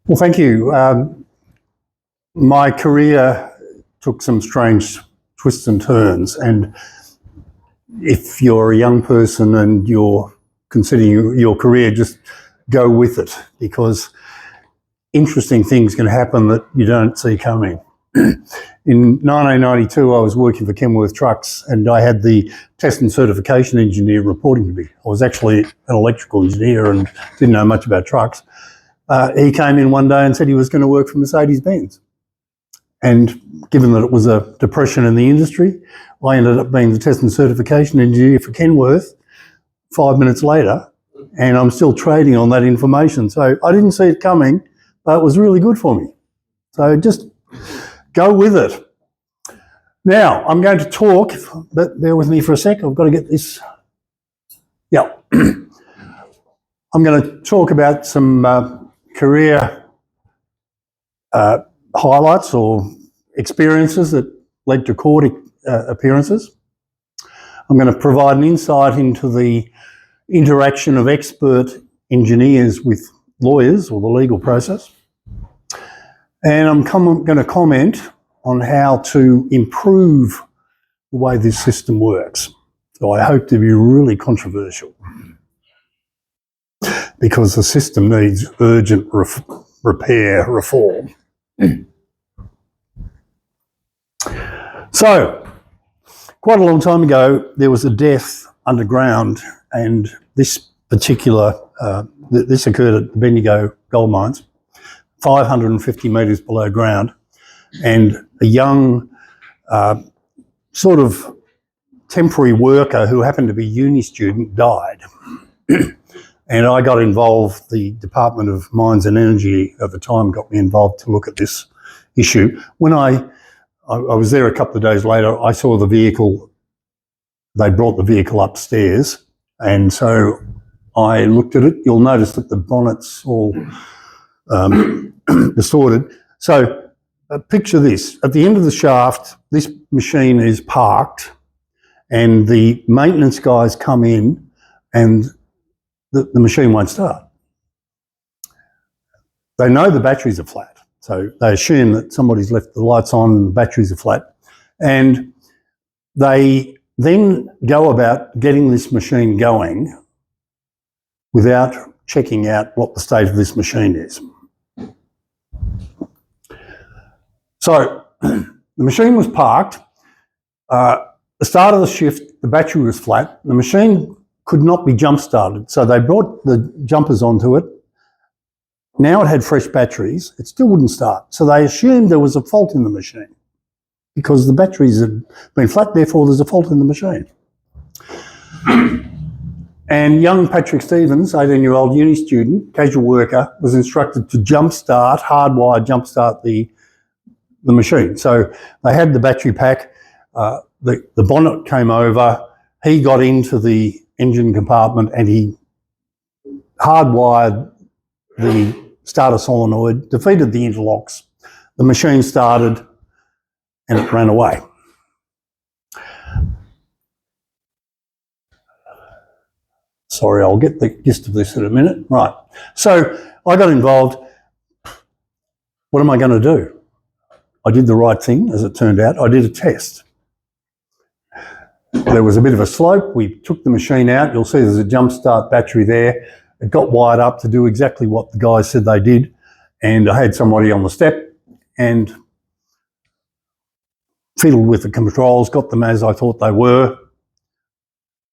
Well, thank you. My career took some strange twists and turns, and if you're a young person and you're considering your career, just go with it, because interesting things can happen that you don't see coming. In 1992, I was working for Kenworth Trucks, and I had the test and certification engineer reporting to me. I was actually an electrical engineer and didn't know much about trucks. He came in one day and said he was going to work for Mercedes-Benz. And given that it was a depression in the industry, I ended up being the test and certification engineer for Kenworth 5 minutes later, and I'm still trading on that information. So I didn't see it coming, but it was really good for me. So just go with it. Now, I'm going to talk, but bear with me for a sec. I've got to get this. Yeah. I'm going to talk about some career highlights or experiences that led to court appearances. I'm going to provide an insight into the interaction of expert engineers with lawyers or the legal process. And I'm going to comment on how to improve the way this system works. So I hope to be really controversial, because the system needs urgent repair, reform. So, quite a long time ago, there was a death underground, and this particular, this occurred at the Bendigo gold mines, 550 metres below ground, and a young sort of temporary worker who happened to be a uni student died. And I got involved, the Department of Mines and Energy at the time got me involved to look at this issue. When I was there a couple of days later, I saw the vehicle, they brought the vehicle upstairs, and so I looked at it. You'll notice that the bonnet's all distorted. So picture this, at the end of the shaft, this machine is parked, and the maintenance guys come in and the machine won't start. They know the batteries are flat, so they assume that somebody's left the lights on and the batteries are flat. And they then go about getting this machine going without checking out what the state of this machine is. So the machine was parked. The start of the shift, the battery was flat. The machine could not be jump started, so they brought the jumpers onto it. Now it had fresh batteries. It still wouldn't start, so they assumed there was a fault in the machine because the batteries had been flat, therefore there's a fault in the machine. And young Patrick Stevens, 18-year-old uni student, casual worker, was instructed to hardwire jumpstart the machine. So they had the battery pack, the bonnet came over, he got into the engine compartment and he hardwired the starter solenoid, defeated the interlocks, the machine started and it ran away. Sorry, I'll get the gist of this in a minute. Right, so I got involved. What am I going to do? I did the right thing, as it turned out. I did a test. There was a bit of a slope. We took the machine out. You'll see there's a jump start battery there. It got wired up to do exactly what the guys said they did. And I had somebody on the step and fiddled with the controls, got them as I thought they were,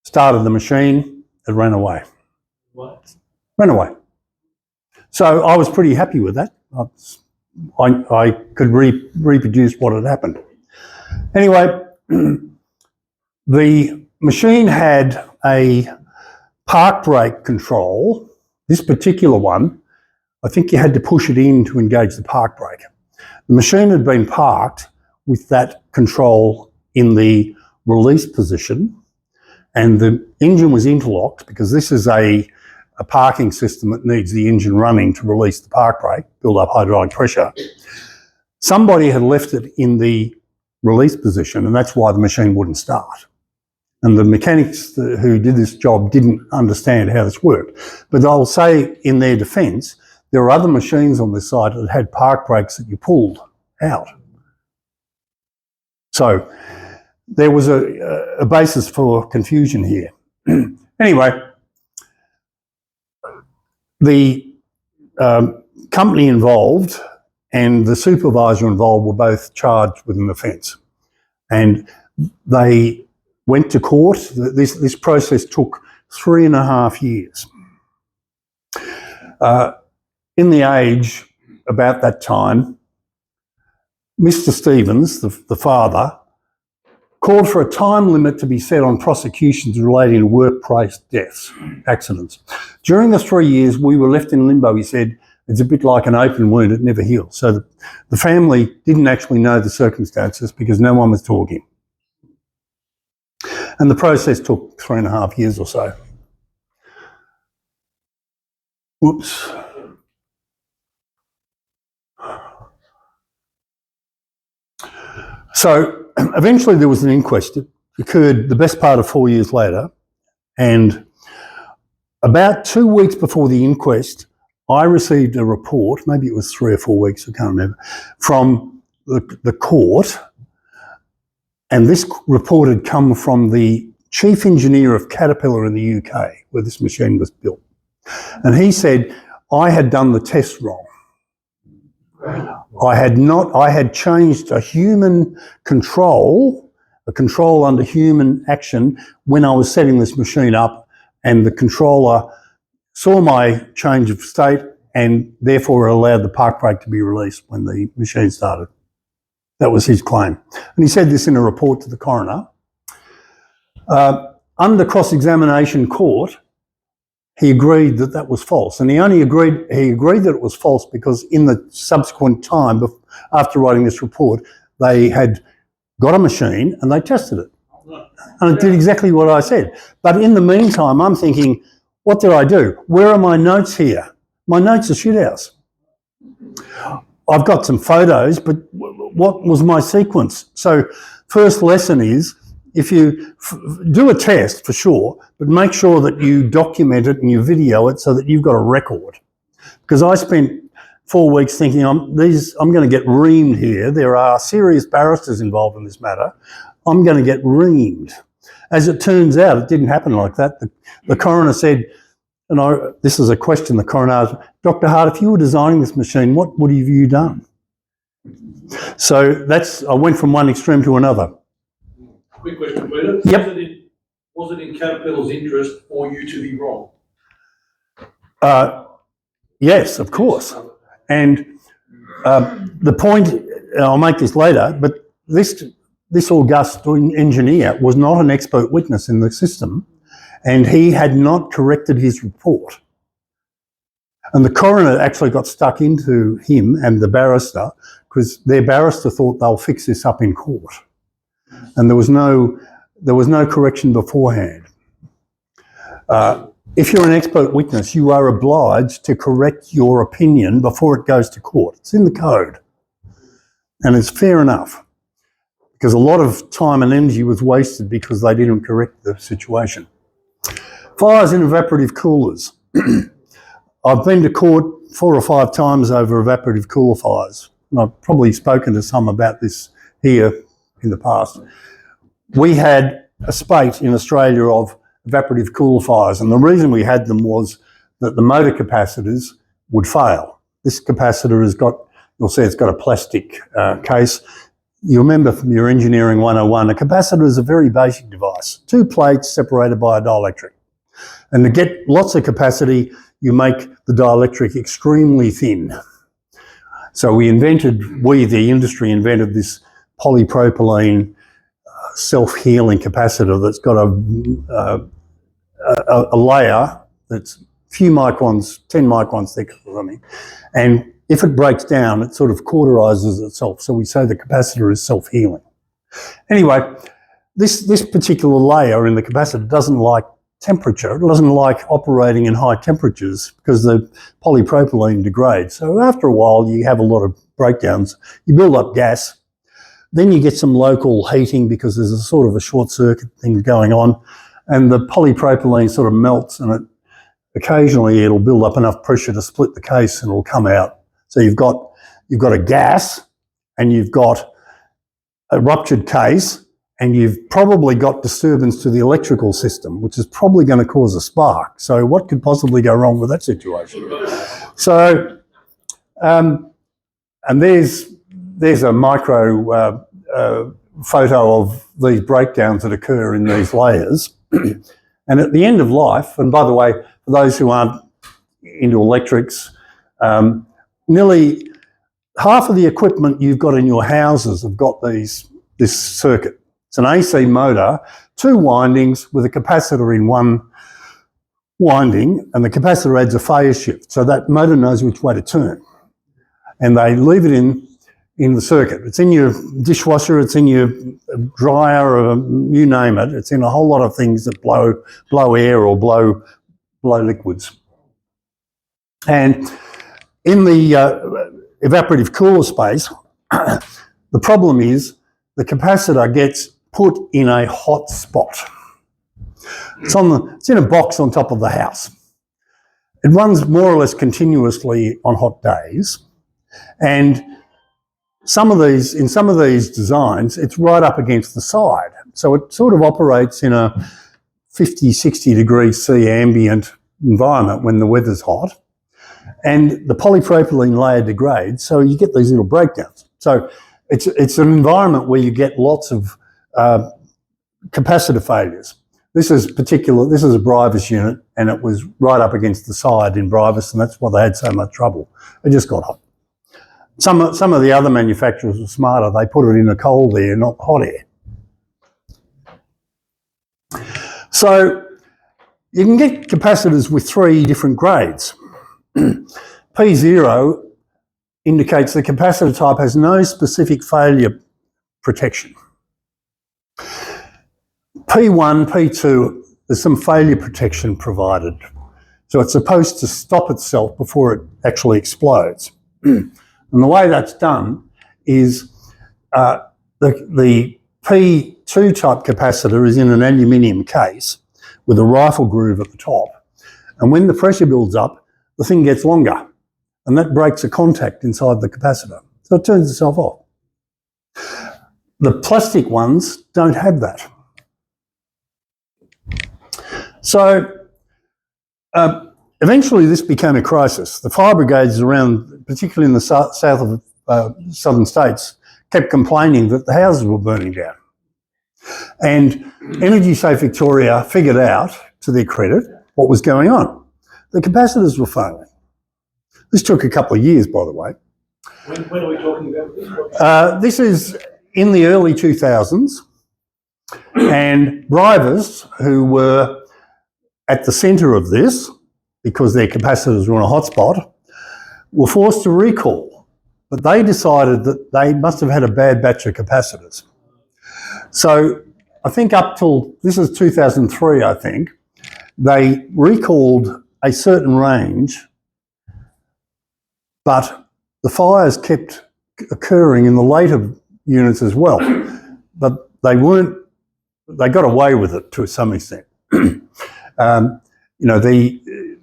started the machine, it ran away. What? Ran away. So I was pretty happy with that. I could reproduce what had happened. Anyway, the machine had a park brake control. This particular one, I think you had to push it in to engage the park brake. The machine had been parked with that control in the release position, and the engine was interlocked because this is a parking system that needs the engine running to release the park brake, build up hydraulic pressure. Somebody had left it in the release position, and that's why the machine wouldn't start. And the mechanics who did this job didn't understand how this worked. But I'll say, in their defence, there are other machines on this site that had park brakes that you pulled out. So there was a basis for confusion here. Anyway, the company involved and the supervisor involved were both charged with an offence. And they went to court. This process took 3.5 years. In the Age, about that time, Mr. Stevens, the father, called for a time limit to be set on prosecutions relating to workplace deaths, accidents. During the 3 years, we were left in limbo, he said. It's a bit like an open wound, it never heals. So the family didn't actually know the circumstances because no one was talking. And the process took 3.5 years or so. Whoops. So eventually there was an inquest. It occurred the best part of 4 years later. And about 2 weeks before the inquest, I received a report, maybe it was 3 or 4 weeks, I can't remember, from the court. And this report had come from the chief engineer of Caterpillar in the UK, where this machine was built. And he said, I had done the test wrong. I had changed a human control, a control under human action when I was setting this machine up, and the controller saw my change of state and therefore allowed the park brake to be released when the machine started. That was his claim. And he said this in a report to the coroner. Under cross-examination court, he agreed that that was false. And he agreed that it was false because in the subsequent time, after writing this report, they had got a machine and they tested it. And it did exactly what I said. But in the meantime, I'm thinking, what did I do? Where are my notes here? My notes are shithouse. I've got some photos, but what was my sequence? So first lesson is, if you do a test for sure, but make sure that you document it and you video it so that you've got a record. Because I spent 4 weeks thinking, I'm going to get reamed here. There are serious barristers involved in this matter. I'm going to get reamed. As it turns out, it didn't happen like that. The coroner said, and this is a question the coroner asked, Dr. Hart, if you were designing this machine, what would have you done? So I went from one extreme to another. Quick question, Peter. Yep. Was it in Caterpillar's interest for you to be wrong? Yes, of course. And the point, I'll make this later, but this august engineer was not an expert witness in the system, and he had not corrected his report. And the coroner actually got stuck into him and the barrister because their barrister thought they'll fix this up in court. And there was no correction beforehand. If you're an expert witness, you are obliged to correct your opinion before it goes to court. It's in the code. And it's fair enough, because a lot of time and energy was wasted because they didn't correct the situation. Fires in evaporative coolers. I've been to court 4 or 5 times over evaporative cooler fires. And I've probably spoken to some about this here in the past. We had a spate in Australia of evaporative cooler fires, and the reason we had them was that the motor capacitors would fail. This capacitor has got, you'll see it's got a plastic case. You remember from your engineering 101, a capacitor is a very basic device. 2 plates separated by a dielectric. And to get lots of capacity, you make the dielectric extremely thin. So the industry invented this polypropylene self-healing capacitor that's got a layer that's a few microns, 10 microns thick or something. And if it breaks down, it sort of cauterizes itself. So we say the capacitor is self-healing. Anyway, this particular layer in the capacitor doesn't like temperature. It doesn't like operating in high temperatures because the polypropylene degrades. So after a while, you have a lot of breakdowns. You build up gas. Then you get some local heating because there's a sort of a short circuit thing going on, and the polypropylene sort of melts, and occasionally it'll build up enough pressure to split the case and it'll come out. So you've got a gas, and you've got a ruptured case, and you've probably got disturbance to the electrical system, which is probably going to cause a spark. So what could possibly go wrong with that situation? So, and there's a micro photo of these breakdowns that occur in these layers. And at the end of life, and by the way, for those who aren't into electrics, nearly half of the equipment you've got in your houses have got this circuit. It's an AC motor, 2 windings with a capacitor in one winding, and the capacitor adds a phase shift, so that motor knows which way to turn. And they leave it in the circuit. It's in your dishwasher, it's in your dryer, or you name it. It's in a whole lot of things that blow air or blow liquids. And in the evaporative cooler space, the problem is the capacitor gets put in a hot spot. It's in a box on top of the house. It runs more or less continuously on hot days, and in some of these designs, it's right up against the side. So it sort of operates in a 50, 60 degrees C ambient environment when the weather's hot, and the polypropylene layer degrades, so you get these little breakdowns. So it's an environment where you get lots of capacitor failures. This is a Brivus unit, and it was right up against the side in Brivus, and that's why they had so much trouble. It just got hot. Some of the other manufacturers were smarter. They put it in a cold air, not hot air. So you can get capacitors with 3 different grades. P0 indicates the capacitor type has no specific failure protection. P1, P2, there's some failure protection provided. So it's supposed to stop itself before it actually explodes. And the way that's done is the P2 type capacitor is in an aluminium case with a rifle groove at the top. And when the pressure builds up, the thing gets longer, and that breaks a contact inside the capacitor. So it turns itself off. The plastic ones don't have that. So eventually this became a crisis. The fire brigades around, particularly in the south of southern states, kept complaining that the houses were burning down. And Energy Safe Victoria figured out, to their credit, what was going on. The capacitors were failing. This took a couple of years, by the way. When are we talking about this? This is in the early 2000s, and Brivus, who were at the centre of this, because their capacitors were in a hotspot, were forced to recall. But they decided that they must have had a bad batch of capacitors. So I think up till, this is 2003, I think, they recalled a certain range, but the fires kept occurring in the later units as well. But they got away with it to some extent.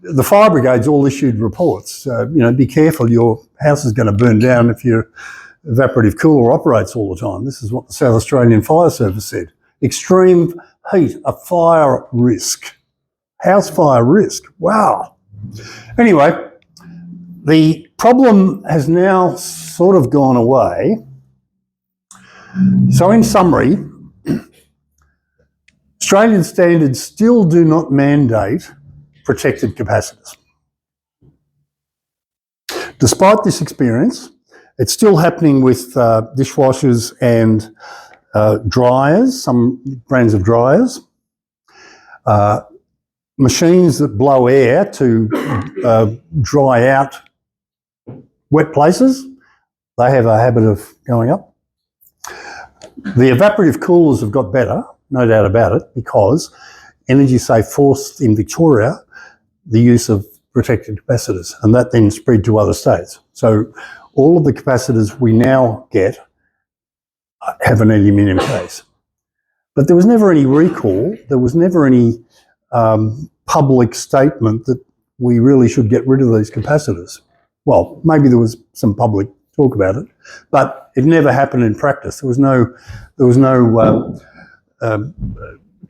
The fire brigades all issued reports. Be careful, your house is going to burn down if your evaporative cooler operates all the time. This is what the South Australian Fire Service said. Extreme heat, a fire risk. House fire risk. Wow. Anyway, the problem has now sort of gone away. So in summary, Australian standards still do not mandate protected capacitors. Despite this experience, it's still happening with dishwashers and dryers, some brands of dryers, machines that blow air to dry out wet places. They have a habit of going up. The evaporative coolers have got better, no doubt about it, because Energy Safe forced in Victoria the use of protected capacitors, and that then spread to other states. So all of the capacitors we now get have an aluminium case. But there was never any recall. There was never any public statement that we really should get rid of these capacitors. Well, maybe there was some public talk about it, but it never happened in practice. There was no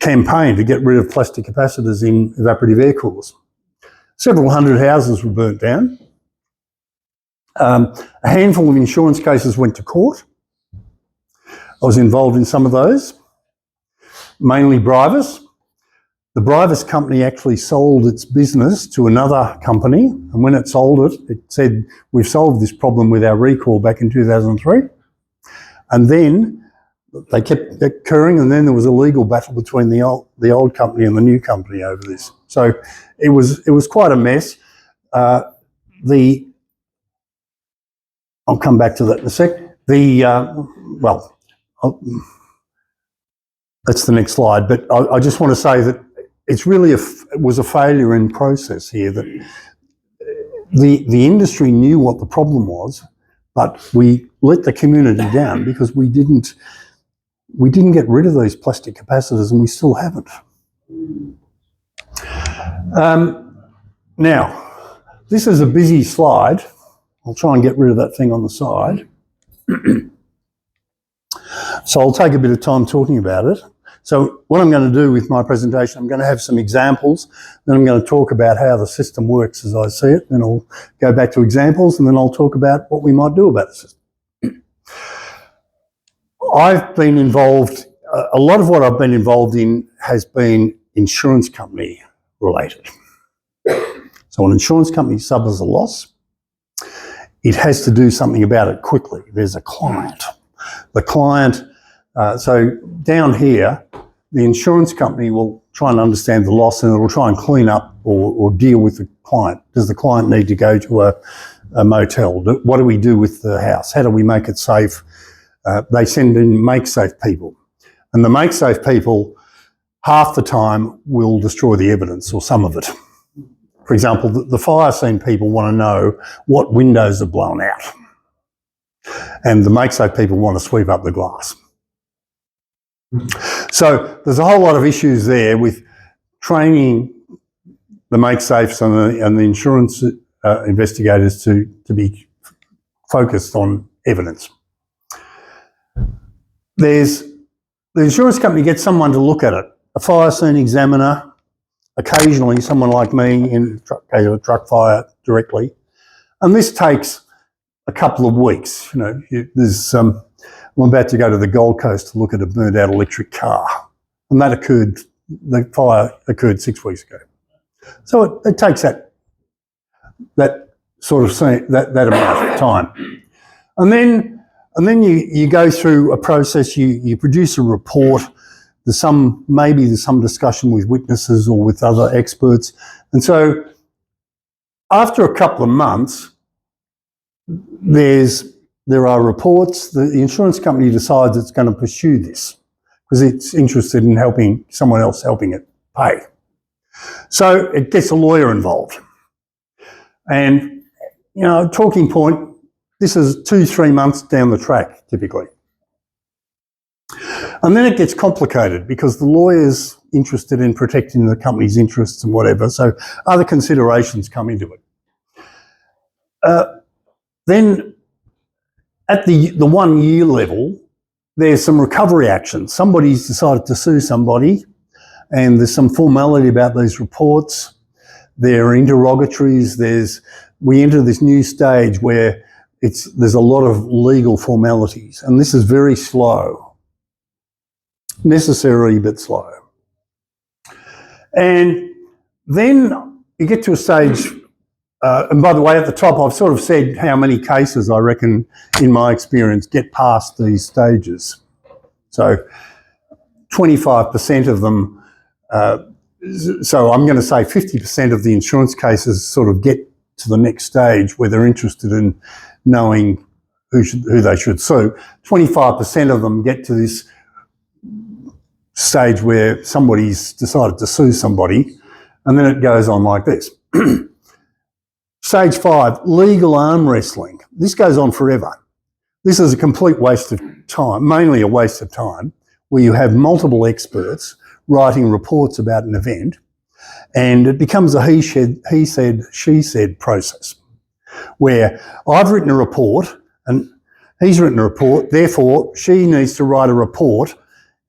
campaign to get rid of plastic capacitors in evaporative air coolers. Several hundred houses were burnt down. A handful of insurance cases went to court. I was involved in some of those, mainly Brivus. The Brivus company actually sold its business to another company, and when it sold it, it said, we've solved this problem with our recall back in 2003. And then they kept occurring, and then there was a legal battle between the old company and the new company over this. So it was quite a mess. I'll come back to that in a sec. That's the next slide, but I just want to say that it's really it was a failure in process here, that the industry knew what the problem was, but we let the community down because we didn't get rid of these plastic capacitors, and we still haven't. Now, this is a busy slide. I'll try and get rid of that thing on the side. So I'll take a bit of time talking about it. So what I'm going to do with my presentation, I'm going to have some examples, then I'm going to talk about how the system works as I see it, then I'll go back to examples, and then I'll talk about what we might do about the system. I've been involved, a lot of what I've been involved in has been insurance company related. So an insurance company suffers a loss. It has to do something about it quickly. There's a client. The client, so down here, the insurance company will try and understand the loss, and it will try and clean up or deal with the client. Does the client need to go to a motel? What do we do with the house? How do we make it safe? They send in make-safe people. And the make-safe people, half the time, will destroy the evidence or some of it. For example, the fire scene people want to know what windows are blown out. And the make-safe people want to sweep up the glass. So there's a whole lot of issues there with training the make-safes and the insurance investigators to be focused on evidence. The insurance company gets someone to look at it, a fire scene examiner, occasionally someone like me in a truck fire directly, and this takes a couple of weeks. You know, I'm about to go to the Gold Coast to look at a burnt out electric car, and the fire occurred 6 weeks ago. So it takes that sort of that amount of time, and then you go through a process. You produce a report. Maybe there's some discussion with witnesses or with other experts, and so after a couple of months, there are reports. The insurance company decides it's going to pursue this because it's interested in helping someone else helping it pay. So it gets a lawyer involved. And, you know, talking point, this is 2-3 months down the track, typically. And then it gets complicated because the lawyer's interested in protecting the company's interests and whatever, so other considerations come into it. Then at the 1 year level, there's some recovery action. Somebody's decided to sue somebody, and there's some formality about these reports. There are interrogatories. We enter this new stage where there's a lot of legal formalities, and this is very slow. Necessary, but slow. And then you get to a stage, and by the way, at the top, I've sort of said how many cases I reckon, in my experience, get past these stages. So 25% of them, so I'm going to say 50% of the insurance cases sort of get to the next stage where they're interested in knowing who they should sue. 25% of them get to this stage where somebody's decided to sue somebody, and then it goes on like this. Stage 5, legal arm wrestling. This goes on forever. This is a complete waste of time, mainly a waste of time, where you have multiple experts writing reports about an event, and it becomes a he said, she said process, where I've written a report and he's written a report, therefore she needs to write a report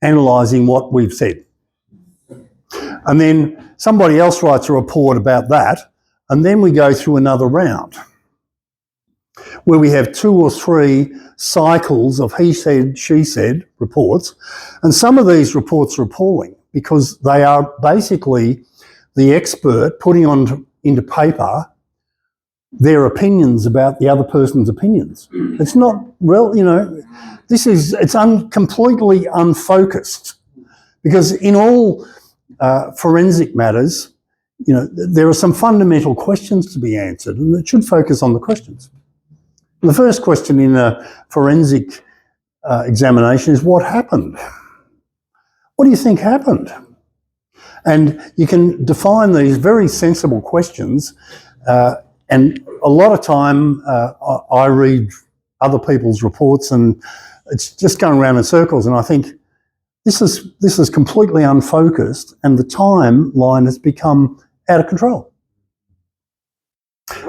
analysing what we've said. And then somebody else writes a report about that, and then we go through another round where we have 2 or 3 cycles of he said, she said reports. And some of these reports are appalling because they are basically the expert putting into paper their opinions about the other person's opinions. It's not real, it's completely unfocused, because in all forensic matters, there are some fundamental questions to be answered, and it should focus on the questions. The first question in a forensic examination is, what happened? What do you think happened? And you can define these very sensible questions, and a lot of time I read other people's reports and it's just going around in circles, and I think this is completely unfocused, and the timeline has become out of control.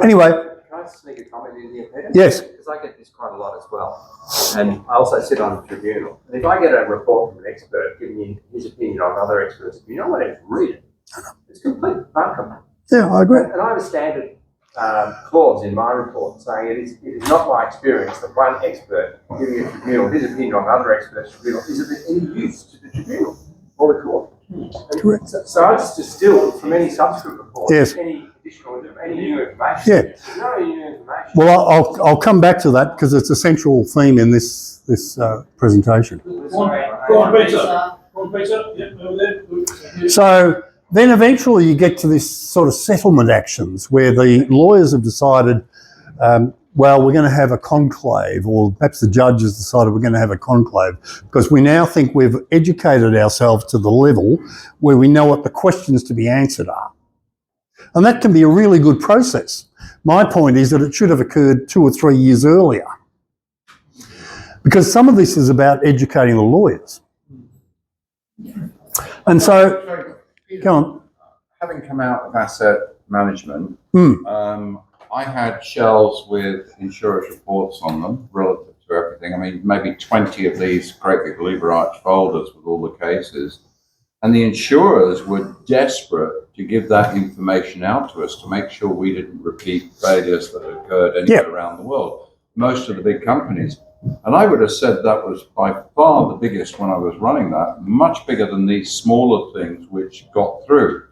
Anyway. Can I sneak a comment in here, Peter? Yes. Because I get this quite a lot as well. And I also sit on the tribunal. And if I get a report from an expert giving me his opinion on other experts' opinion, I won't even read it. It's complete bunkum. Yeah, I agree. And I have a standard clause in my report saying it is not my experience that one expert giving a tribunal his opinion on other experts' tribunal is of any use to the tribunal or the court. Correct. So I just distilled from any subsequent report, yes, any new information. Yeah. There's no new information. Well, I'll come back to that because it's a central theme in this presentation. Go on, Peter. Yeah, over there. So then eventually you get to this sort of settlement actions where the lawyers have decided, well, we're going to have a conclave, or perhaps the judge has decided we're going to have a conclave, because we now think we've educated ourselves to the level where we know what the questions to be answered are. And that can be a really good process. My point is that it should have occurred 2 or 3 years earlier, because some of this is about educating the lawyers. And so, go on. Having come out of asset management, I had shelves with insurers' reports on them relative to everything. I mean, maybe 20 of these great big lever arch folders with all the cases. And the insurers were desperate to give that information out to us to make sure we didn't repeat failures that occurred anywhere around the world. Most of the big companies. And I would have said that was by far the biggest when I was running that, much bigger than these smaller things which got through.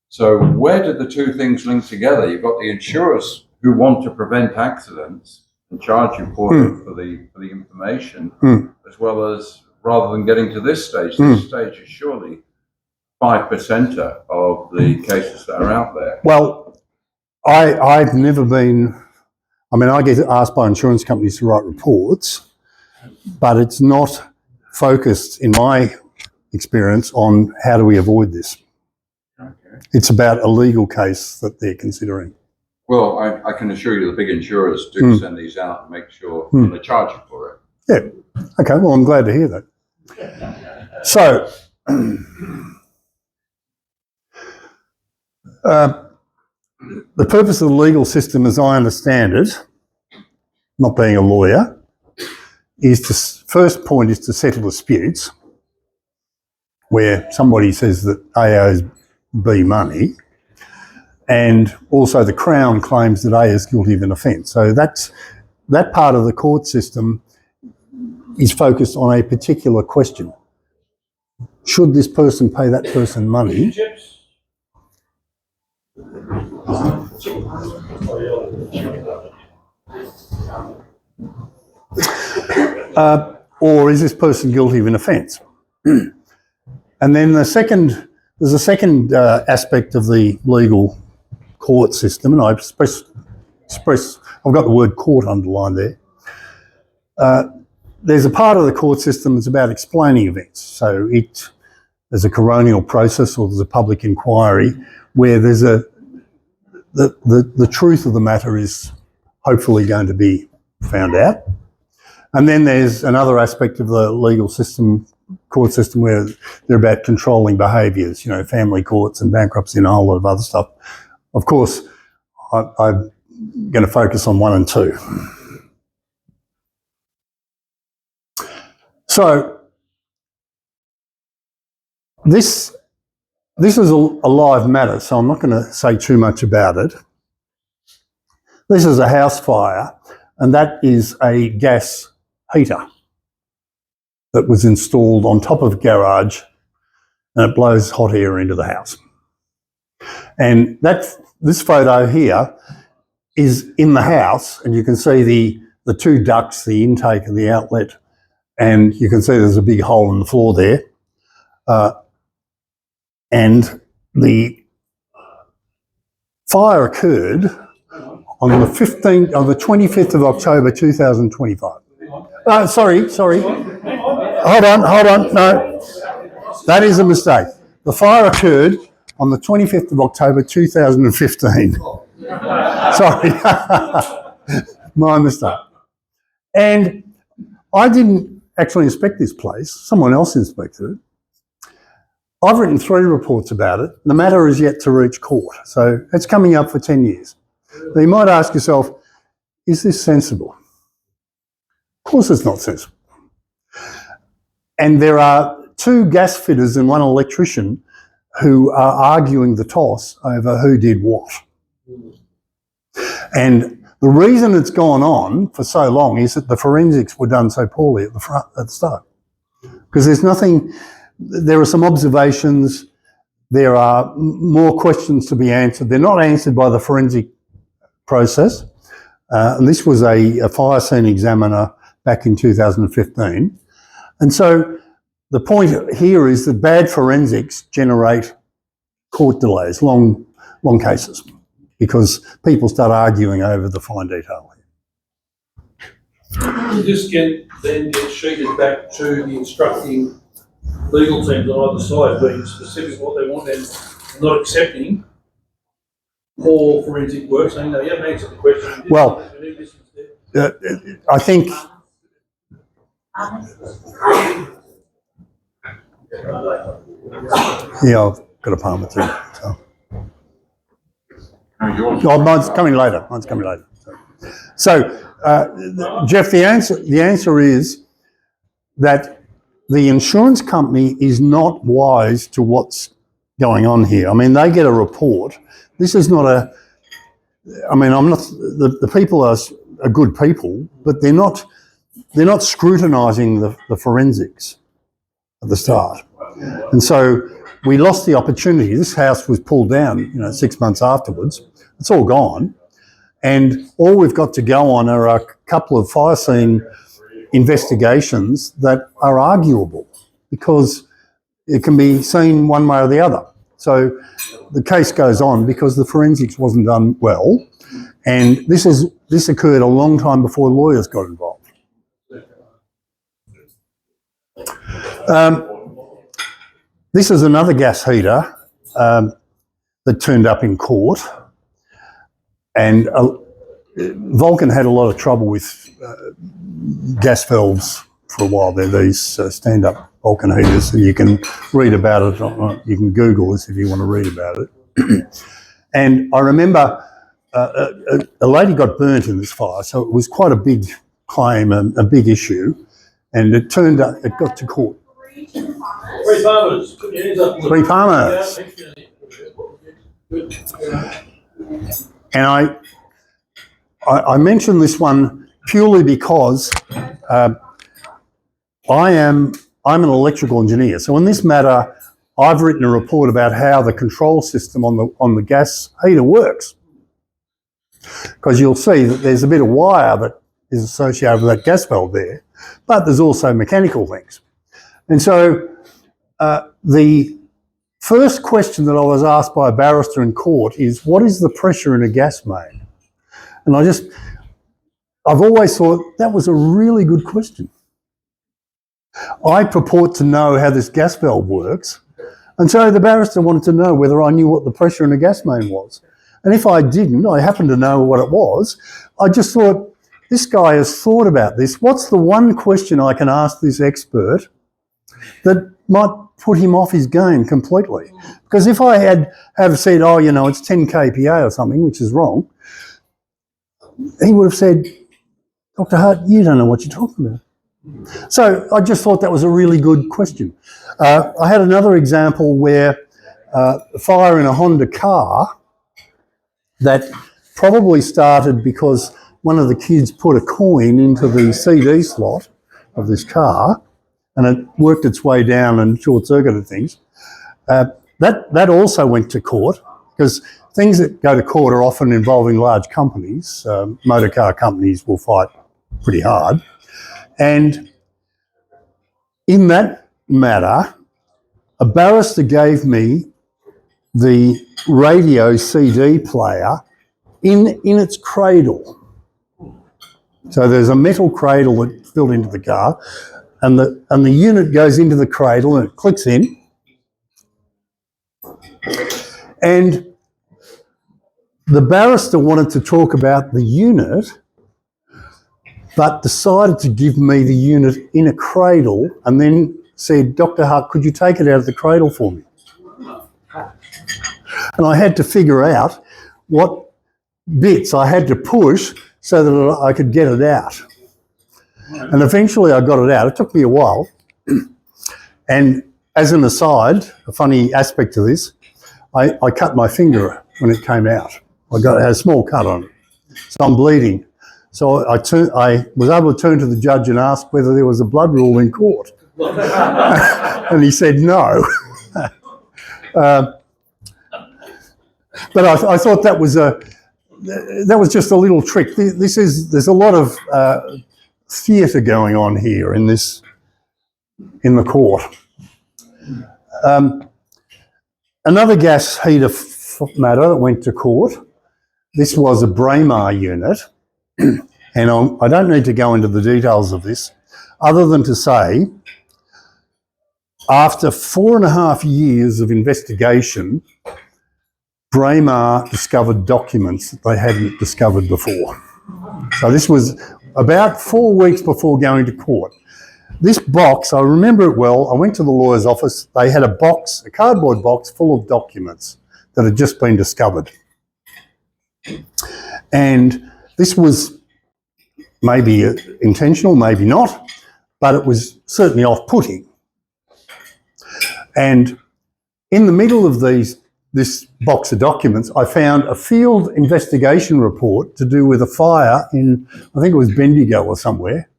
So where did the two things link together? You've got the insurers who want to prevent accidents and charge you for the information, as well as, rather than getting to this stage is surely 5% of the cases that are out there. Well, I've never been, I get asked by insurance companies to write reports, but it's not focused, in my experience, on how do we avoid this. Okay. It's about a legal case that they're considering. Well, I can assure you the big insurers do send these out and make sure they charge you for it. Yeah. Okay, well, I'm glad to hear that. So, the purpose of the legal system, as I understand it, not being a lawyer, is first point is to settle disputes where somebody says that A owes B money, and also the Crown claims that A is guilty of an offence. So that part of the court system is focused on a particular question. Should this person pay that person money? Or is this person guilty of an offence? And then there's a second aspect of the legal court system, and I've got the word court underlined there. There's a part of the court system that's about explaining events. So there's a coronial process, or there's a public inquiry where there's the truth of the matter is hopefully going to be found out. And then there's another aspect of the legal system, court system, where they're about controlling behaviours, family courts and bankruptcy and a whole lot of other stuff. Of course, I'm going to focus on 1 and 2. So this is a live matter, so I'm not going to say too much about it. This is a house fire, and that is a gas heater that was installed on top of a garage, and it blows hot air into the house. And this photo here is in the house, and you can see the 2 ducts, the intake and the outlet, and you can see there's a big hole in the floor there. And the fire occurred on the 25th of October 2025. Sorry. Hold on. No, that is a mistake. The fire occurred on the 25th of October 2015. Sorry, my mistake. And I didn't actually inspect this place. Someone else inspected it. I've written 3 reports about it. The matter is yet to reach court. So it's coming up for 10 years. Now you might ask yourself, is this sensible? Of course it's not sensible. And there are 2 gas fitters and 1 electrician who are arguing the toss over who did what. And the reason it's gone on for so long is that the forensics were done so poorly at the start. Because there are some observations, there are more questions to be answered. They're not answered by the forensic process. And this was a fire scene examiner back in 2015. And so the point here is that bad forensics generate court delays, long cases, because people start arguing over the fine detail. This can then get sheeted back to the instructing legal teams on either side, being specific what they want and not accepting poor forensic work, saying, no, you haven't answered the question. Well, I think I've got a Palmer too. Mine's coming later. So Jeff, the answer is that the insurance company is not wise to what's going on here. I mean, they get a report. This is not the people are good people, but they're not scrutinising the forensics at the start. And so we lost the opportunity. This house was pulled down, 6 months afterwards. It's all gone. And all we've got to go on are a couple of fire scene investigations that are arguable because it can be seen one way or the other. So the case goes on because the forensics wasn't done well. And this occurred a long time before lawyers got involved. This is another gas heater that turned up in court. And Vulcan had a lot of trouble with gas valves for a while. They're these stand-up Vulcan heaters. So you can read about it. You can Google this if you want to read about it. And I remember a lady got burnt in this fire, so it was quite a big claim, a big issue. And it got to court. 3 farmers. Put your hands up. 3 farmers. And I mention this one purely because I'm an electrical engineer. So in this matter, I've written a report about how the control system on the gas heater works. Because you'll see that there's a bit of wire that is associated with that gas valve there, but there's also mechanical things. And so the first question that I was asked by a barrister in court is, what is the pressure in a gas main? And I've always thought that was a really good question. I purport to know how this gas valve works. And so the barrister wanted to know whether I knew what the pressure in a gas main was. And if I didn't, I happened to know what it was. I just thought, this guy has thought about this. What's the one question I can ask this expert that might put him off his game completely? Because if I have said, oh, you know, it's 10 kPa or something, which is wrong, he would have said, Dr. Hart, you don't know what you're talking about. So I just thought that was a really good question. I had another example where a fire in a Honda car that probably started because one of the kids put a coin into the CD slot of this car and it worked its way down and short-circuited things. That also went to court, because things that go to court are often involving large companies. Motor car companies will fight pretty hard. And in that matter, a barrister gave me the radio CD player in its cradle. So there's a metal cradle that's built into the car, and the unit goes into the cradle and it clicks in. And the barrister wanted to talk about the unit, but decided to give me the unit in a cradle and then said, Dr. Hart, could you take it out of the cradle for me? And I had to figure out what bits I had to push so that I could get it out. And eventually I got it out. It took me a while. And as an aside, a funny aspect to this, I cut my finger when it came out. I had a small cut on it. So I'm bleeding. So I was able to turn to the judge and ask whether there was a blood rule in court. And he said no. But I thought that was just a little trick. There's a lot of theatre going on here in the court. Another gas heater matter that went to court. This was a Braemar unit, and I don't need to go into the details of this, other than to say, after 4.5 years of investigation, Braemar discovered documents that they hadn't discovered before. So this was about 4 weeks before going to court. This box, I remember it well, I went to the lawyer's office, they had a cardboard box full of documents that had just been discovered. And this was maybe intentional, maybe not, but it was certainly off-putting. And in the middle of this box of documents, I found a field investigation report to do with a fire in, I think it was Bendigo or somewhere,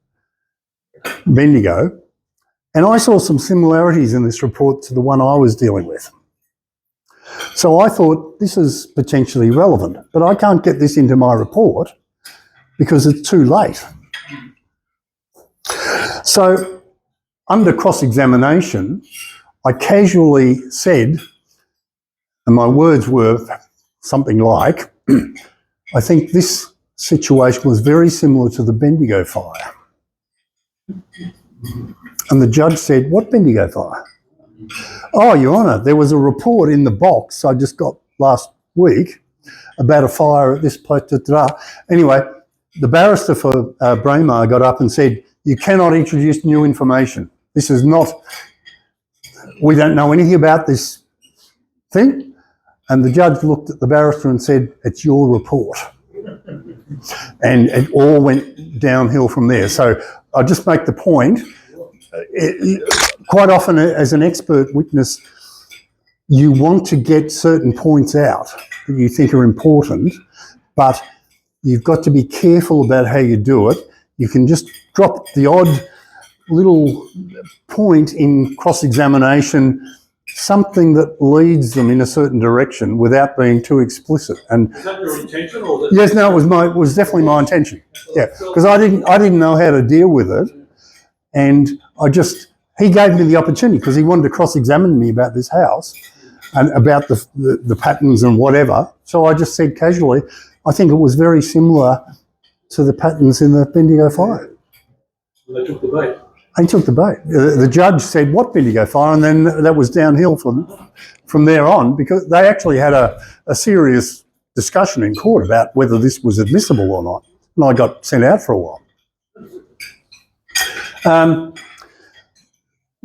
Bendigo, and I saw some similarities in this report to the one I was dealing with. So I thought, this is potentially relevant, but I can't get this into my report because it's too late. So under cross-examination, I casually said, and my words were something like, I think this situation was very similar to the Bendigo fire. And the judge said, what Bendigo fire? Oh, Your Honour, there was a report in the box I just got last week about a fire at this place. Anyway, the barrister for Braemar got up and said, you cannot introduce new information. This is not, we don't know anything about this thing. And the judge looked at the barrister and said, it's your report. And it all went downhill from there. So I'll just make the point, quite often as an expert witness, you want to get certain points out that you think are important, but you've got to be careful about how you do it. You can just drop the odd little point in cross-examination, something that leads them in a certain direction without being too explicit. And is that your intention, or that? yes, no, it was definitely my intention. Yeah, because I didn't know how to deal with it, and he gave me the opportunity because he wanted to cross-examine me about this house and about the patterns and whatever. So I just said casually, I think it was very similar to the patterns in the Bendigo fire. They took the bait. He took the bait. The judge said, what Bendigo fire? And then that was downhill from there on, because they actually had a serious discussion in court about whether this was admissible or not. and I got sent out for a while. A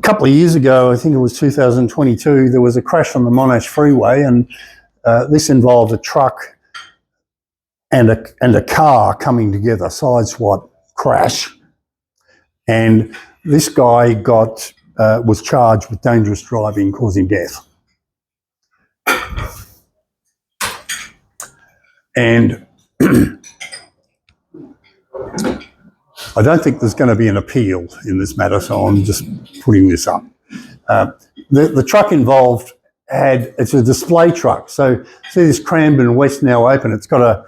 couple of years ago, I think it was 2022, there was a crash on the Monash Freeway, and this involved a truck and a car coming together, side-swipe crash. And this guy was charged with dangerous driving causing death. And I don't think there's going to be an appeal in this matter, so I'm just putting this up. The truck involved it's a display truck. So see this Cranbourne West now open, it's got a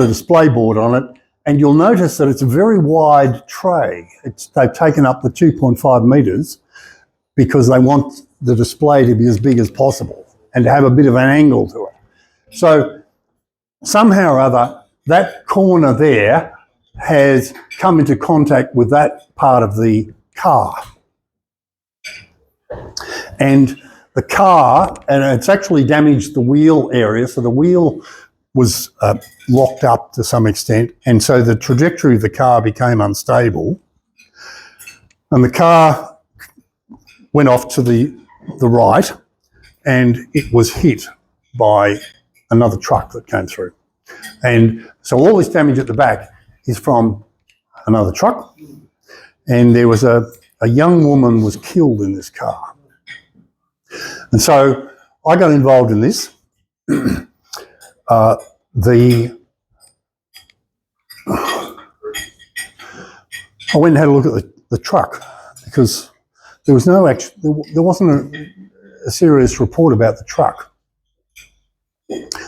display board on it, and you'll notice that it's a very wide tray. They've taken up the 2.5 metres because they want the display to be as big as possible and to have a bit of an angle to it. So somehow or other, that corner there has come into contact with that part of the car. And the car, and it's actually damaged the wheel area, so the wheel was locked up to some extent, and so the trajectory of the car became unstable, and the car went off to the right, and it was hit by another truck that came through. And so all this damage at the back is from another truck, and there was a young woman was killed in this car. And so I got involved in this. I went and had a look at the truck because there was there wasn't a serious report about the truck.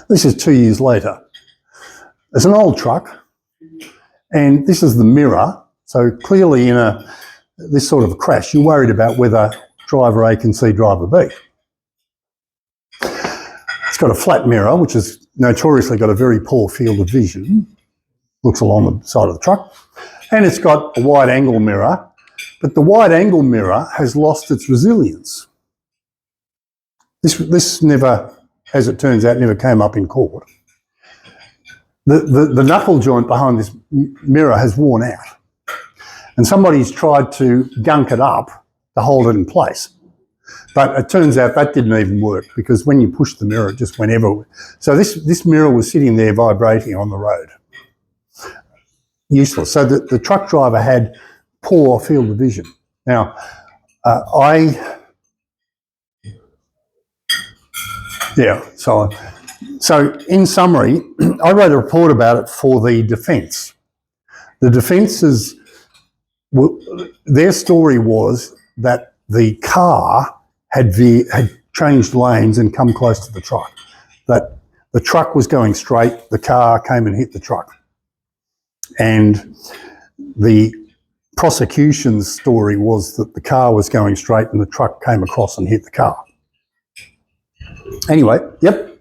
This is 2 years later. It's an old truck, and this is the mirror. So clearly in this sort of a crash, you're worried about whether driver A can see driver B. It's got a flat mirror, which has notoriously got a very poor field of vision. Looks along the side of the truck. And it's got a wide angle mirror, but the wide angle mirror has lost its resilience. This never, as it turns out, never came up in court. The knuckle joint behind this mirror has worn out, and somebody's tried to gunk it up to hold it in place. But it turns out that didn't even work, because when you pushed the mirror, it just went everywhere. So this mirror was sitting there vibrating on the road. Useless. So the truck driver had poor field of vision. Now, So in summary, I wrote a report about it for the defence. The defence's, their story was that the car had changed lanes and come close to the truck. That the truck was going straight, the car came and hit the truck. And the prosecution's story was that the car was going straight and the truck came across and hit the car. Anyway, yep.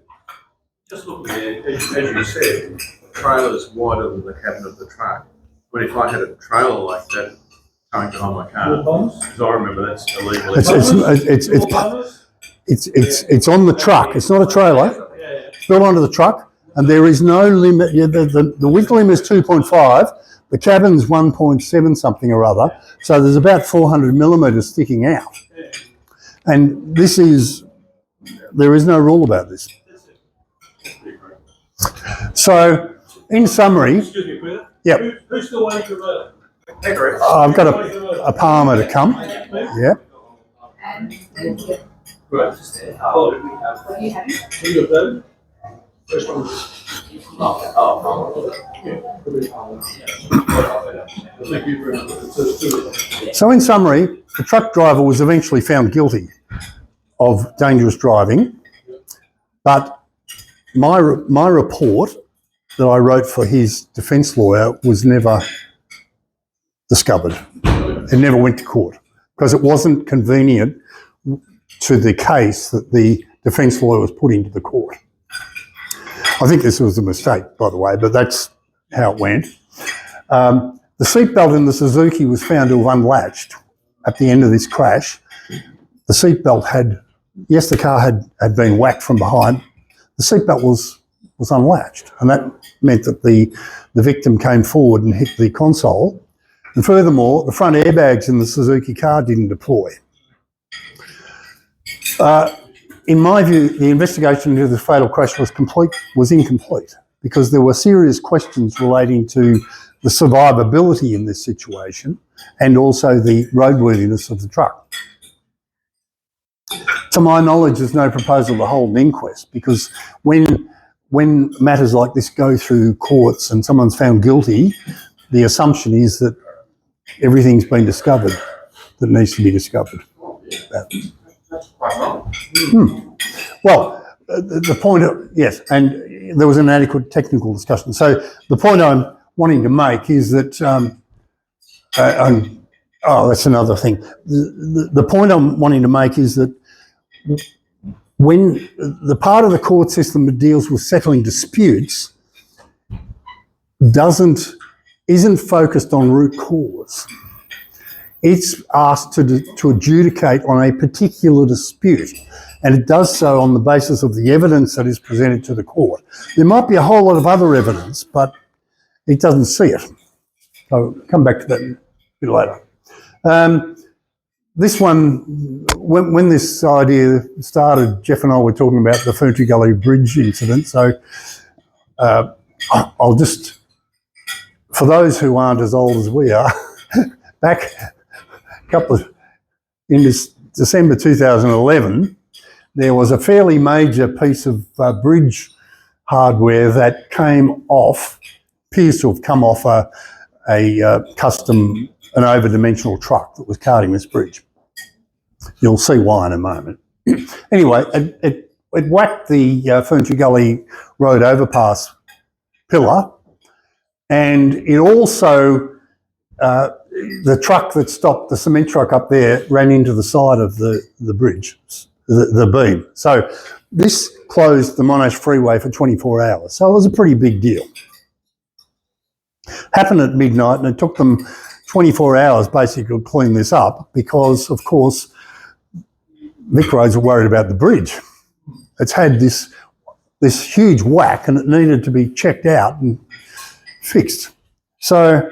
Just looking at it, as you said, the trailer's wider than the cabin of the truck. But if I had a trailer like that coming behind my car, because I remember that's illegal. It's on the truck. It's not a trailer. It's built onto the truck, and there is no limit. Yeah, the width limit is 2.5. The cabin's 1.7 something or other. So there's about 400 millimetres sticking out. And there is no rule about this. So, in summary, Excuse me, Peter. Yep. Who's still waiting for vote? I've got a Palmer to come. Yeah. Right. What do you have? You got voted? First one. Thank you very much. There's two of them. So, in summary, the truck driver was eventually found guilty of dangerous driving, but my report that I wrote for his defence lawyer was never discovered. It never went to court because it wasn't convenient to the case that the defence lawyer was put into the court. I think this was a mistake, by the way, but that's how it went. The seatbelt in the Suzuki was found to have unlatched at the end of this crash. The seatbelt the car had been whacked from behind. The seatbelt was was unlatched, and that meant that the victim came forward and hit the console. And furthermore, the front airbags in the Suzuki car didn't deploy. In my view, the investigation into the fatal crash was incomplete, because there were serious questions relating to the survivability in this situation and also the roadworthiness of the truck. To my knowledge, there's no proposal to hold an inquest, because when matters like this go through courts and someone's found guilty, the assumption is that everything's been discovered that needs to be discovered. That's quite wrong. Well, the point of, yes, and there was an adequate technical discussion. So the point I'm wanting to make is that, that's another thing. The point I'm wanting to make is that when the part of the court system that deals with settling disputes isn't focused on root cause. It's asked to adjudicate on a particular dispute, and it does so on the basis of the evidence that is presented to the court. There might be a whole lot of other evidence, but it doesn't see it. So I'll come back to that a bit later. This one, when this idea started, Jeff and I were talking about the Ferntree Gully Bridge incident. So I'll just, for those who aren't as old as we are, back in December 2011, there was a fairly major piece of bridge hardware that appears to have come off an over-dimensional truck that was carting this bridge. You'll see why in a moment. Anyway, it whacked the Ferntree Gully Road overpass pillar, and it also, the truck that stopped, the cement truck up there, ran into the side of the bridge, the beam. So this closed the Monash Freeway for 24 hours. So it was a pretty big deal. Happened at midnight, and it took them 24 hours basically to clean this up because, of course, Vic Roads were worried about the bridge. It's had this huge whack, and it needed to be checked out and fixed. So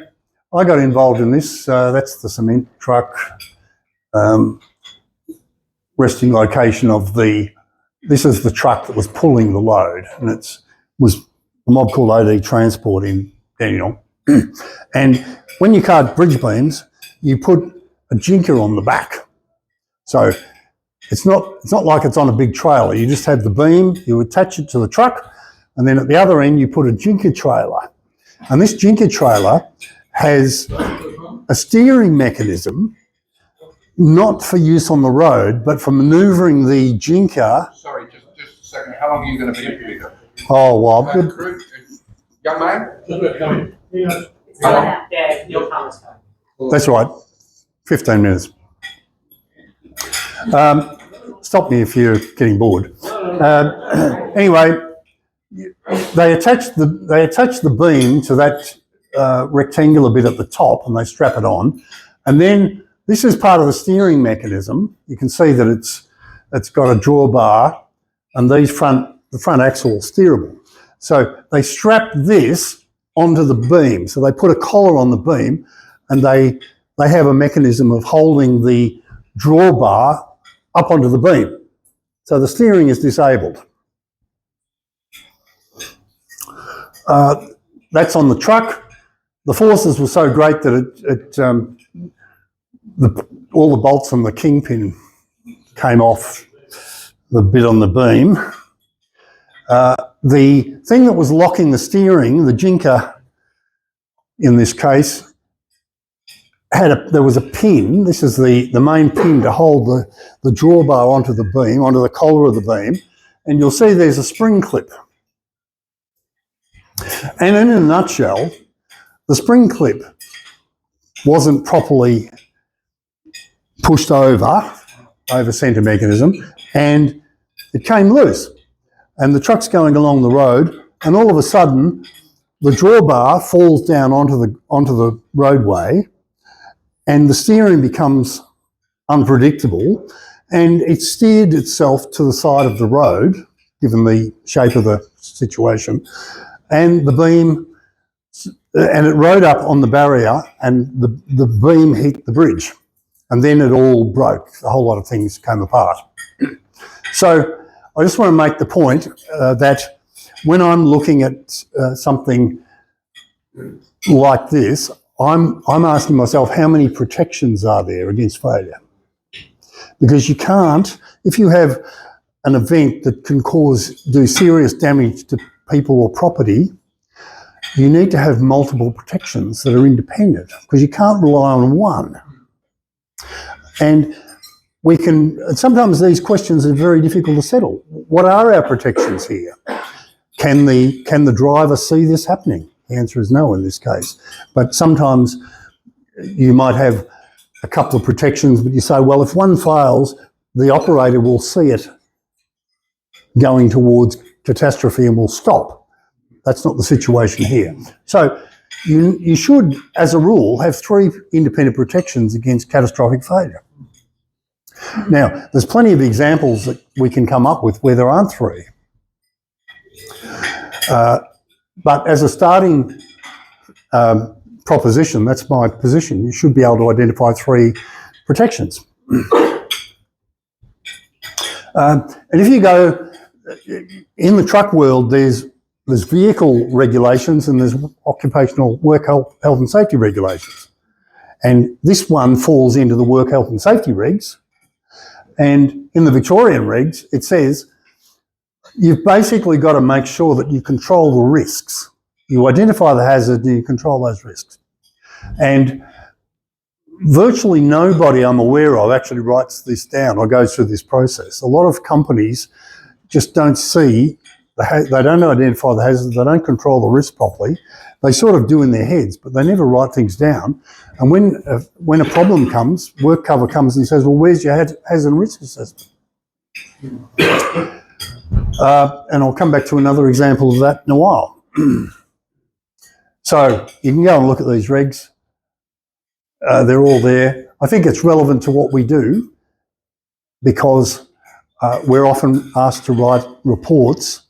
I got involved in this. That's the cement truck resting location of this is the truck that was pulling the load, and it was a mob called OD Transport in Daniel. And when you cart bridge beams, you put a jinker on the back. So it's not like it's on a big trailer. You just have the beam, you attach it to the truck, and then at the other end you put a jinker trailer. And this jinker trailer has a steering mechanism, not for use on the road, but for manoeuvring the jinker. Sorry, just a second. How long are you going to be here? Oh, well, Young man? Yeah, your comments. That's right, 15 minutes. Stop me if you're getting bored. Anyway, they attach the beam to that rectangular bit at the top, and they strap it on. And then this is part of the steering mechanism. You can see that it's got a drawbar, and the front axle is steerable. So they strap this onto the beam. So they put a collar on the beam, and they have a mechanism of holding the drawbar up onto the beam. So the steering is disabled. That's on the truck. The forces were so great that all the bolts from the kingpin came off the bit on the beam. The thing that was locking the steering, the jinker in this case, there was a pin. This is the main pin to hold the drawbar onto the beam, onto the collar of the beam, and you'll see there's a spring clip. And in a nutshell, the spring clip wasn't properly pushed over centre mechanism, and it came loose. And the truck's going along the road, and all of a sudden, the drawbar falls down onto the roadway, and the steering becomes unpredictable, and it steered itself to the side of the road, given the shape of the situation, and the beam, and it rode up on the barrier, and the beam hit the bridge, and then it all broke. A whole lot of things came apart. So I just want to make the point that when I'm looking at something like this, I'm asking myself, how many protections are there against failure? Because you can't, if you have an event that can do serious damage to people or property, you need to have multiple protections that are independent, because you can't rely on one. And sometimes these questions are very difficult to settle. What are our protections here? Can the driver see this happening? The answer is no in this case. But sometimes you might have a couple of protections, but you say, well, if one fails, the operator will see it going towards catastrophe and will stop. That's not the situation here. So you should, as a rule, have 3 independent protections against catastrophic failure. Now, there's plenty of examples that we can come up with where there aren't 3. But as a starting proposition, that's my position, you should be able to identify 3 protections. And if you go, in the truck world, there's vehicle regulations and there's occupational work health and safety regulations. And this one falls into the work health and safety regs. And in the Victorian regs, it says you've basically got to make sure that you control the risks. You identify the hazard and you control those risks. And virtually nobody I'm aware of actually writes this down or goes through this process. A lot of companies just don't see, they don't identify the hazards, they don't control the risk properly. They sort of do in their heads, but they never write things down. And when a problem comes, WorkCover comes and says, well, where's your hazard and risk assessment? And I'll come back to another example of that in a while. So you can go and look at these regs. They're all there. I think it's relevant to what we do because we're often asked to write reports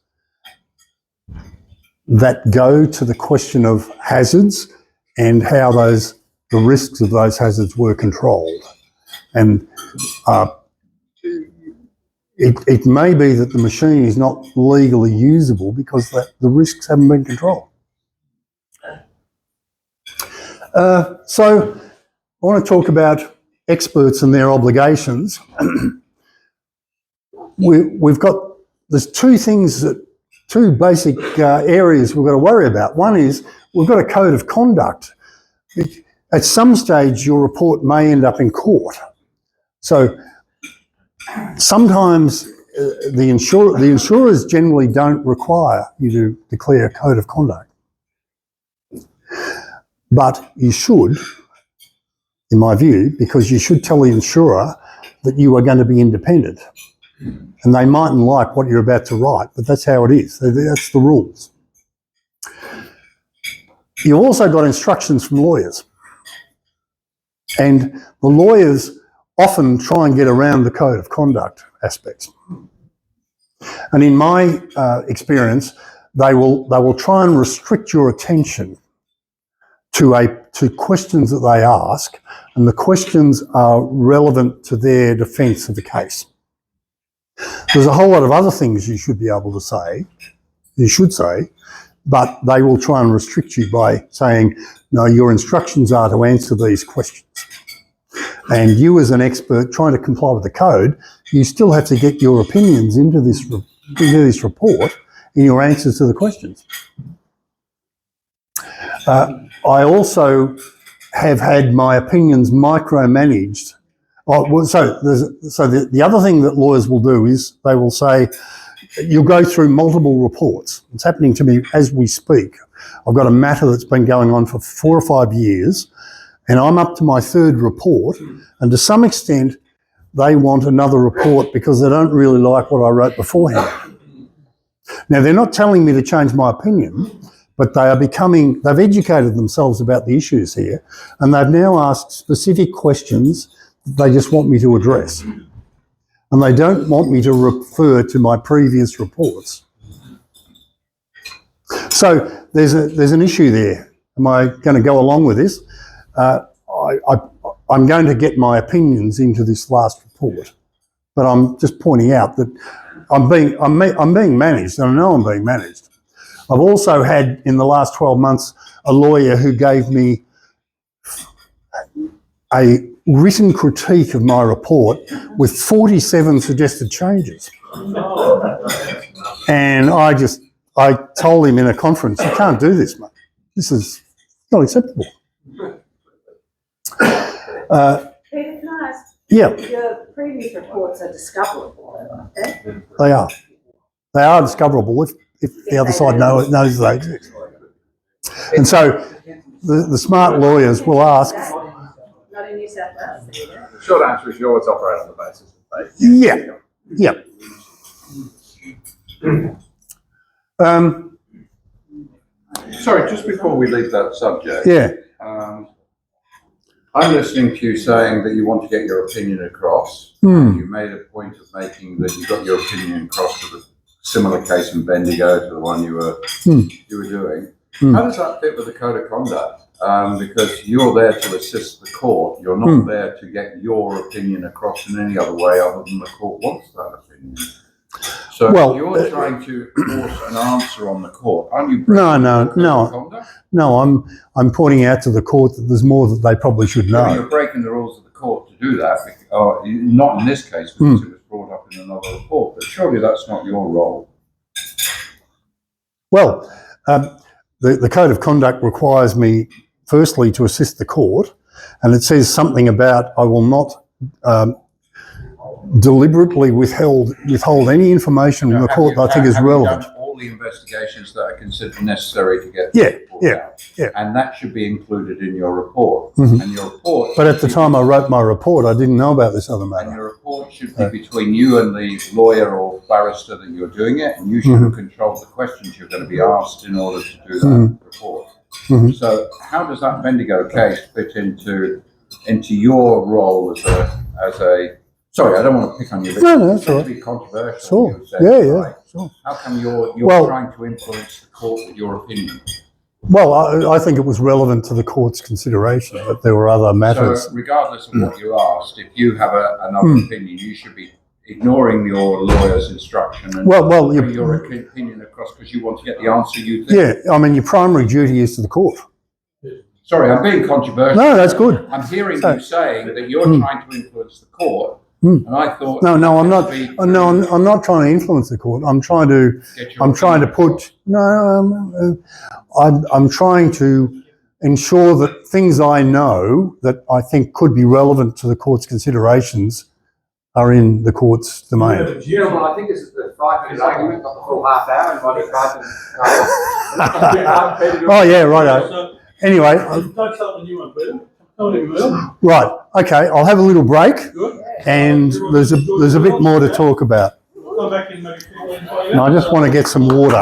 that go to the question of hazards and how the risks of those hazards were controlled. And it may be that the machine is not legally usable because the risks haven't been controlled. So I want to talk about experts and their obligations. There's 2 things, 2 basic areas we've got to worry about. One is we've got a code of conduct. At some stage, your report may end up in court. So sometimes the insurers generally don't require you to declare a code of conduct. But you should, in my view, because you should tell the insurer that you are going to be independent. And they mightn't like what you're about to write, but that's how it is. That's the rules. You've also got instructions from lawyers. And the lawyers often try and get around the code of conduct aspects. And in my experience, they will try and restrict your attention to questions that they ask, and the questions are relevant to their defence of the case. There's a whole lot of other things you should be able to say, but they will try and restrict you by saying, no, your instructions are to answer these questions. And you as an expert trying to comply with the code, you still have to get your opinions into this report in your answers to the questions. I also have had my opinions micromanaged. So the other thing that lawyers will do is they will say, you'll go through multiple reports. It's happening to me as we speak. I've got a matter that's been going on for 4 or 5 years, and I'm up to my 3rd report, and to some extent they want another report because they don't really like what I wrote beforehand. Now, they're not telling me to change my opinion, but they've educated themselves about the issues here, and they've now asked specific questions that they just want me to address. And they don't want me to refer to my previous reports. So there's an issue there. Am I going to go along with this? I'm going to get my opinions into this last report, but I'm just pointing out that I'm being managed, and I know I'm being managed. I've also had in the last 12 months a lawyer who gave me a written critique of my report with 47 suggested changes. And I told him in a conference, you can't do this, mate. This is not acceptable. Peter, can I ask? Yeah. Your previous reports are discoverable, aren't they? They are. They are discoverable if the other side knows they exist. And so the smart lawyers will ask. Not in New South Wales. There you go. The short answer is yours operate on the basis of faith. Yeah. Yeah. Sorry, just before we leave that subject. Yeah. I'm listening to you saying that you want to get your opinion across. You made a point of making that you got your opinion across to the similar case in Bendigo to the one you were doing. How does that fit with the code of conduct? Because you're there to assist the court. You're not there to get your opinion across in any other way other than the court wants that opinion. So you're trying to force an answer on the court, aren't you? No. I'm pointing out to the court that there's more that they probably should know. You're breaking the rules of the court to do that. Not in this case because it was brought up in another report. But surely that's not your role. Well, the code of conduct requires me, firstly, to assist the court, and it says something about I will not deliberately withhold any information from the court that I think is relevant. Done all the investigations that are considered necessary to get the report out. Yeah. And that should be included in your report. And your report. But at the time I wrote my report, I didn't know about this other matter. And your report should be between you and the lawyer or barrister that you're doing it, and you should have controlled the questions you're going to be asked in order to do that report. So how does that Bendigo case fit into your role as a sorry, I don't want to pick on you, but it's all right. Be controversial. Sure. Sure. How come you're trying to influence the court with your opinion? Well, I think it was relevant to the court's consideration, but there were other matters. So, regardless of what you're asked, if you have another opinion, you should be ignoring your lawyer's instruction and putting your opinion across because you want to get the answer you think. Yeah, I mean, your primary duty is to the court. Sorry, I'm being controversial. No, that's good. I'm hearing you saying that you're trying to influence the court. And I thought I'm not trying to influence the court. I'm trying to ensure that things I know that I think could be relevant to the court's considerations are in the court's domain. Gentlemen, I think this is the 5-minute argument, not the full half hour. It might be 5 minutes. Oh yeah, righto. Anyway, Don't start the new one, Peter. right. Okay, I'll have a little break. Good. And there's a bit more to talk about. We'll come back in maybe 15, 20 minutes. And I just want to get some water.